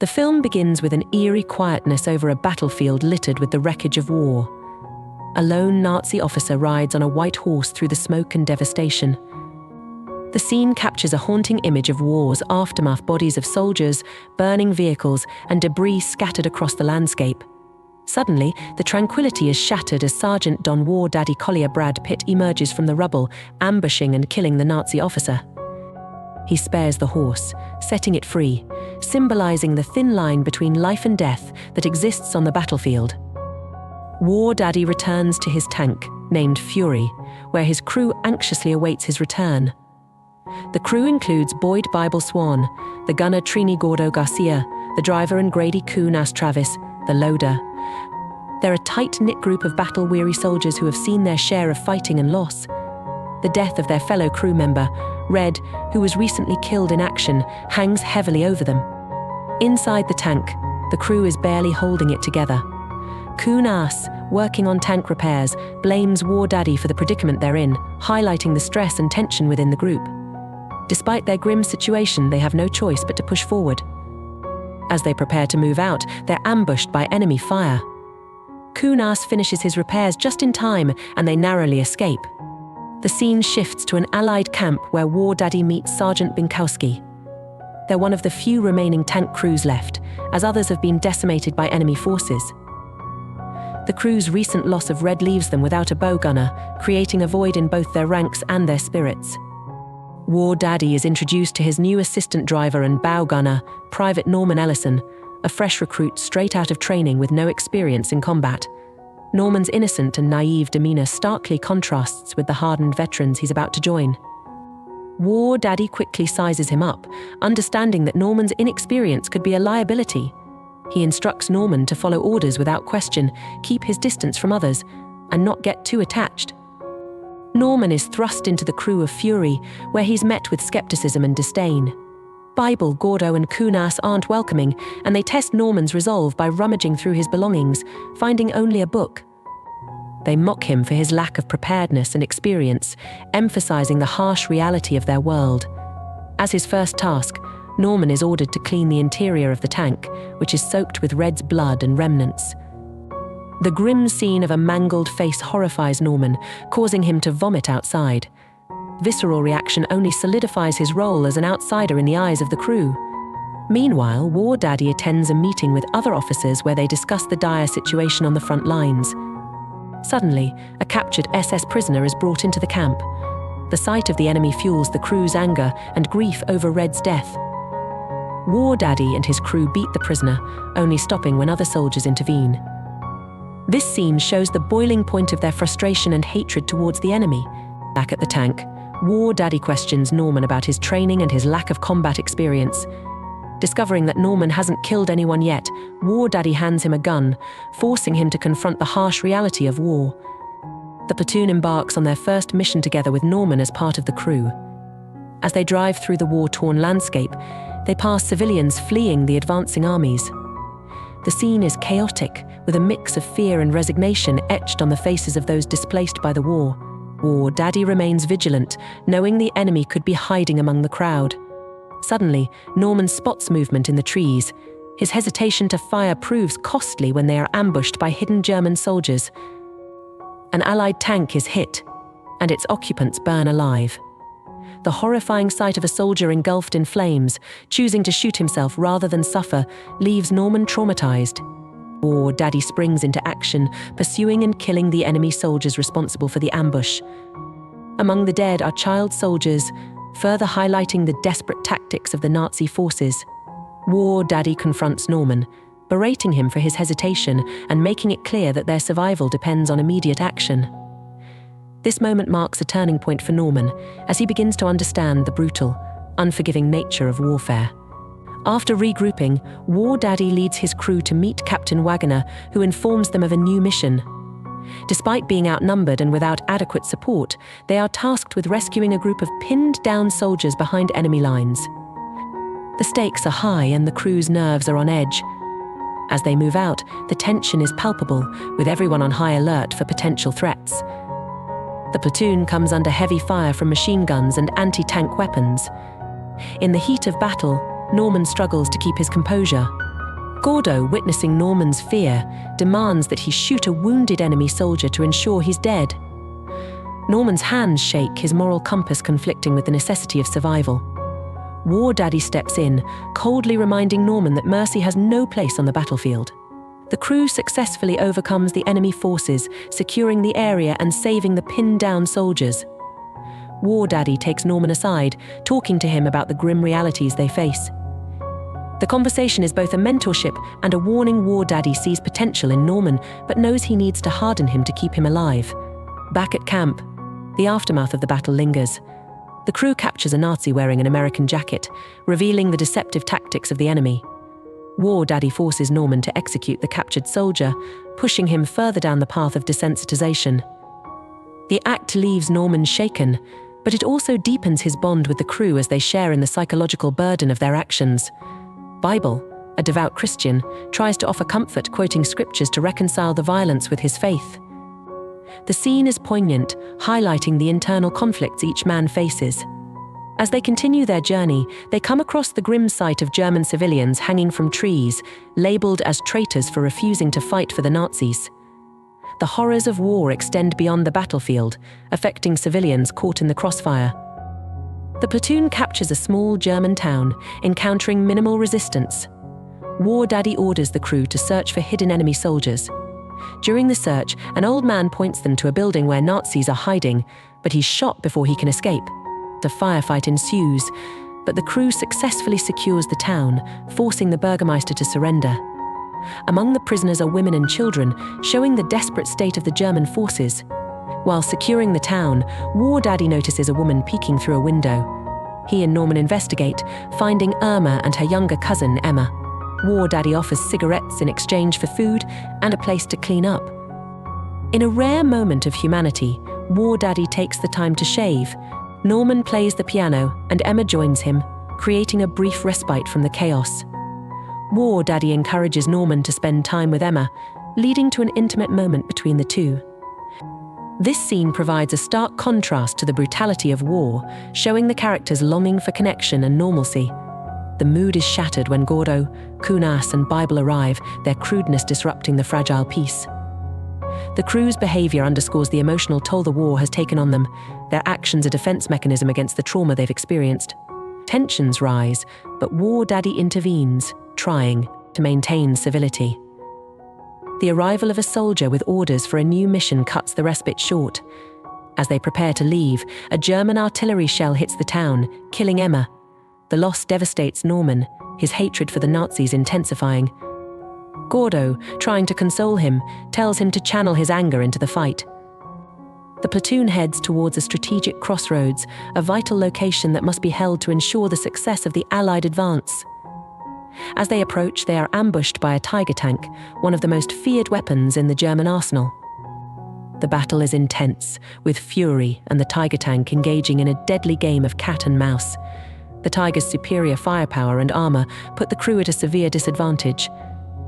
The film begins with an eerie quietness over a battlefield littered with the wreckage of war. A lone Nazi officer rides on a white horse through the smoke and devastation. The scene captures a haunting image of war's aftermath: bodies of soldiers, burning vehicles, and debris scattered across the landscape. Suddenly, the tranquility is shattered as Sergeant Don Wardaddy Collier Brad Pitt emerges from the rubble, ambushing and killing the Nazi officer. He spares the horse, setting it free, symbolizing the thin line between life and death that exists on the battlefield. Wardaddy returns to his tank, named Fury, where his crew anxiously awaits his return. The crew includes Boyd Bible Swan, the gunner Trini Gordo Garcia, the driver and Grady Kunas Travis, the loader. They're a tight-knit group of battle-weary soldiers who have seen their share of fighting and loss. The death of their fellow crew member, Red, who was recently killed in action, hangs heavily over them. Inside the tank, the crew is barely holding it together. Kunas, working on tank repairs, blames Wardaddy for the predicament they're in, highlighting the stress and tension within the group. Despite their grim situation, they have no choice but to push forward. As they prepare to move out, they're ambushed by enemy fire. Kunas finishes his repairs just in time, and they narrowly escape. The scene shifts to an Allied camp where Wardaddy meets Sergeant Binkowski. They're one of the few remaining tank crews left, as others have been decimated by enemy forces. The crew's recent loss of Red leaves them without a bow gunner, creating a void in both their ranks and their spirits. Wardaddy is introduced to his new assistant driver and bow gunner, Private Norman Ellison, a fresh recruit straight out of training with no experience in combat. Norman's innocent and naive demeanor starkly contrasts with the hardened veterans he's about to join. Wardaddy quickly sizes him up, understanding that Norman's inexperience could be a liability. He instructs Norman to follow orders without question, keep his distance from others, and not get too attached. Norman is thrust into the crew of Fury, where he's met with skepticism and disdain. Bible, Gordo, and Kunas aren't welcoming, and they test Norman's resolve by rummaging through his belongings, finding only a book. They mock him for his lack of preparedness and experience, emphasizing the harsh reality of their world. As his first task, Norman is ordered to clean the interior of the tank, which is soaked with Red's blood and remnants. The grim scene of a mangled face horrifies Norman, causing him to vomit outside. Visceral reaction only solidifies his role as an outsider in the eyes of the crew. Meanwhile, Wardaddy attends a meeting with other officers where they discuss the dire situation on the front lines. Suddenly, a captured SS prisoner is brought into the camp. The sight of the enemy fuels the crew's anger and grief over Red's death. Wardaddy and his crew beat the prisoner, only stopping when other soldiers intervene. This scene shows the boiling point of their frustration and hatred towards the enemy. Back at the tank, Wardaddy questions Norman about his training and his lack of combat experience. Discovering that Norman hasn't killed anyone yet, Wardaddy hands him a gun, forcing him to confront the harsh reality of war. The platoon embarks on their first mission together with Norman as part of the crew. As they drive through the war-torn landscape, they pass civilians fleeing the advancing armies. The scene is chaotic, with a mix of fear and resignation etched on the faces of those displaced by the war. Wardaddy remains vigilant, knowing the enemy could be hiding among the crowd. Suddenly, Norman spots movement in the trees. His hesitation to fire proves costly when they are ambushed by hidden German soldiers. An Allied tank is hit, and its occupants burn alive. The horrifying sight of a soldier engulfed in flames, choosing to shoot himself rather than suffer, leaves Norman traumatized. Wardaddy springs into action, pursuing and killing the enemy soldiers responsible for the ambush. Among the dead are child soldiers, further highlighting the desperate tactics of the Nazi forces. Wardaddy confronts Norman, berating him for his hesitation and making it clear that their survival depends on immediate action. This moment marks a turning point for Norman, as he begins to understand the brutal, unforgiving nature of warfare. After regrouping, Wardaddy leads his crew to meet Captain Wagoner, who informs them of a new mission. Despite being outnumbered and without adequate support, they are tasked with rescuing a group of pinned-down soldiers behind enemy lines. The stakes are high and the crew's nerves are on edge. As they move out, the tension is palpable, with everyone on high alert for potential threats. The platoon comes under heavy fire from machine guns and anti-tank weapons. In the heat of battle, Norman struggles to keep his composure. Gordo, witnessing Norman's fear, demands that he shoot a wounded enemy soldier to ensure he's dead. Norman's hands shake, his moral compass conflicting with the necessity of survival. Wardaddy steps in, coldly reminding Norman that mercy has no place on the battlefield. The crew successfully overcomes the enemy forces, securing the area and saving the pinned-down soldiers. Wardaddy takes Norman aside, talking to him about the grim realities they face. The conversation is both a mentorship and a warning. Wardaddy sees potential in Norman, but knows he needs to harden him to keep him alive. Back at camp, the aftermath of the battle lingers. The crew captures a Nazi wearing an American jacket, revealing the deceptive tactics of the enemy. Wardaddy forces Norman to execute the captured soldier, pushing him further down the path of desensitization. The act leaves Norman shaken, but it also deepens his bond with the crew as they share in the psychological burden of their actions. Bible, a devout Christian, tries to offer comfort, quoting scriptures to reconcile the violence with his faith. The scene is poignant, highlighting the internal conflicts each man faces. As they continue their journey, they come across the grim sight of German civilians hanging from trees, labeled as traitors for refusing to fight for the Nazis. The horrors of war extend beyond the battlefield, affecting civilians caught in the crossfire. The platoon captures a small German town, encountering minimal resistance. Wardaddy orders the crew to search for hidden enemy soldiers. During the search, an old man points them to a building where Nazis are hiding, but he's shot before he can escape. A firefight ensues, but the crew successfully secures the town, forcing the Burgermeister to surrender. Among the prisoners are women and children, showing the desperate state of the German forces. While securing the town, Wardaddy notices a woman peeking through a window. He and Norman investigate, finding Irma and her younger cousin, Emma. Wardaddy offers cigarettes in exchange for food and a place to clean up. In a rare moment of humanity, Wardaddy takes the time to shave. Norman plays the piano and Emma joins him, creating a brief respite from the chaos. Wardaddy encourages Norman to spend time with Emma, leading to an intimate moment between the two. This scene provides a stark contrast to the brutality of war, showing the characters longing for connection and normalcy. The mood is shattered when Gordo, Kunas, and Bible arrive, their crudeness disrupting the fragile peace. The crew's behavior underscores the emotional toll the war has taken on them, their actions a defense mechanism against the trauma they've experienced. Tensions rise, but Wardaddy intervenes, trying to maintain civility. The arrival of a soldier with orders for a new mission cuts the respite short. As they prepare to leave, a German artillery shell hits the town, killing Emma. The loss devastates Norman, his hatred for the Nazis intensifying. Gordo, trying to console him, tells him to channel his anger into the fight. The platoon heads towards a strategic crossroads, a vital location that must be held to ensure the success of the Allied advance. As they approach, they are ambushed by a Tiger tank, one of the most feared weapons in the German arsenal. The battle is intense, with Fury and the Tiger tank engaging in a deadly game of cat and mouse. The Tiger's superior firepower and armor put the crew at a severe disadvantage.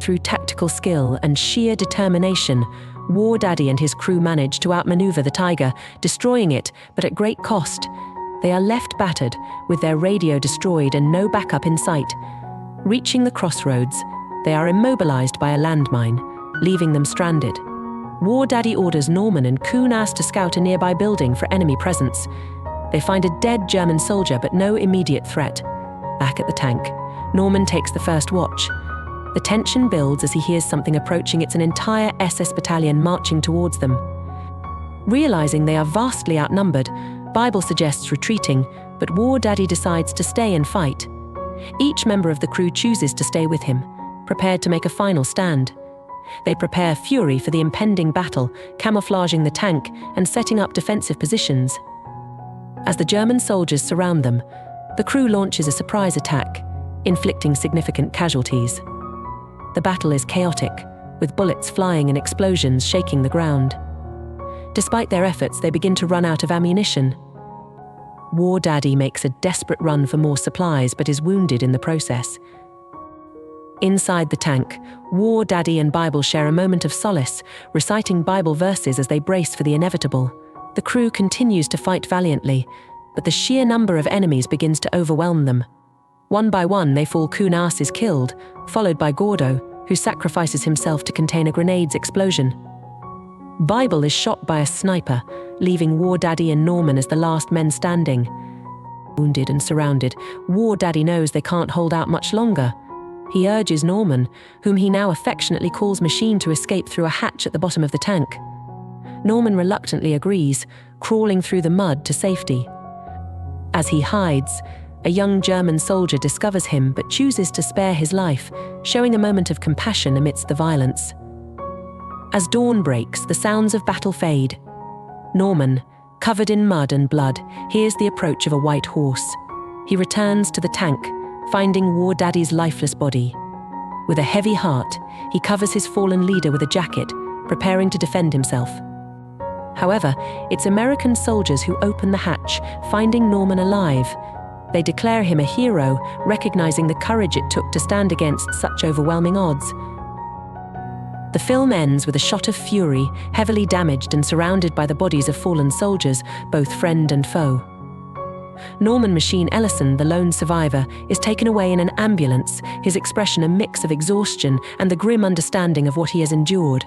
Through tactical skill and sheer determination, Wardaddy and his crew manage to outmaneuver the Tiger, destroying it, but at great cost. They are left battered, with their radio destroyed and no backup in sight. Reaching the crossroads, they are immobilized by a landmine, leaving them stranded. Wardaddy orders Norman and Kunas to scout a nearby building for enemy presence. They find a dead German soldier but no immediate threat. Back at the tank, Norman takes the first watch. The tension builds as he hears something approaching. It's an entire SS battalion marching towards them. Realizing they are vastly outnumbered, Bible suggests retreating, but Wardaddy decides to stay and fight. Each member of the crew chooses to stay with him, prepared to make a final stand. They prepare Fury for the impending battle, camouflaging the tank and setting up defensive positions. As the German soldiers surround them, the crew launches a surprise attack, inflicting significant casualties. The battle is chaotic, with bullets flying and explosions shaking the ground. Despite their efforts, they begin to run out of ammunition. Wardaddy makes a desperate run for more supplies but is wounded in the process. Inside the tank, Wardaddy and Bible share a moment of solace, reciting Bible verses as they brace for the inevitable. The crew continues to fight valiantly, but the sheer number of enemies begins to overwhelm them. One by one, they fall. Kunas is killed, followed by Gordo, who sacrifices himself to contain a grenade's explosion. Bible is shot by a sniper, leaving Wardaddy and Norman as the last men standing. Wounded and surrounded, Wardaddy knows they can't hold out much longer. He urges Norman, whom he now affectionately calls Machine, to escape through a hatch at the bottom of the tank. Norman reluctantly agrees, crawling through the mud to safety. As he hides, a young German soldier discovers him but chooses to spare his life, showing a moment of compassion amidst the violence. As dawn breaks, the sounds of battle fade. Norman, covered in mud and blood, hears the approach of a white horse. He returns to the tank, finding Wardaddy's lifeless body. With a heavy heart, he covers his fallen leader with a jacket, preparing to defend himself. However, it's American soldiers who open the hatch, finding Norman alive. They declare him a hero, recognizing the courage it took to stand against such overwhelming odds. The film ends with a shot of Fury, heavily damaged and surrounded by the bodies of fallen soldiers, both friend and foe. Norman Machine Ellison, the lone survivor, is taken away in an ambulance, his expression a mix of exhaustion and the grim understanding of what he has endured.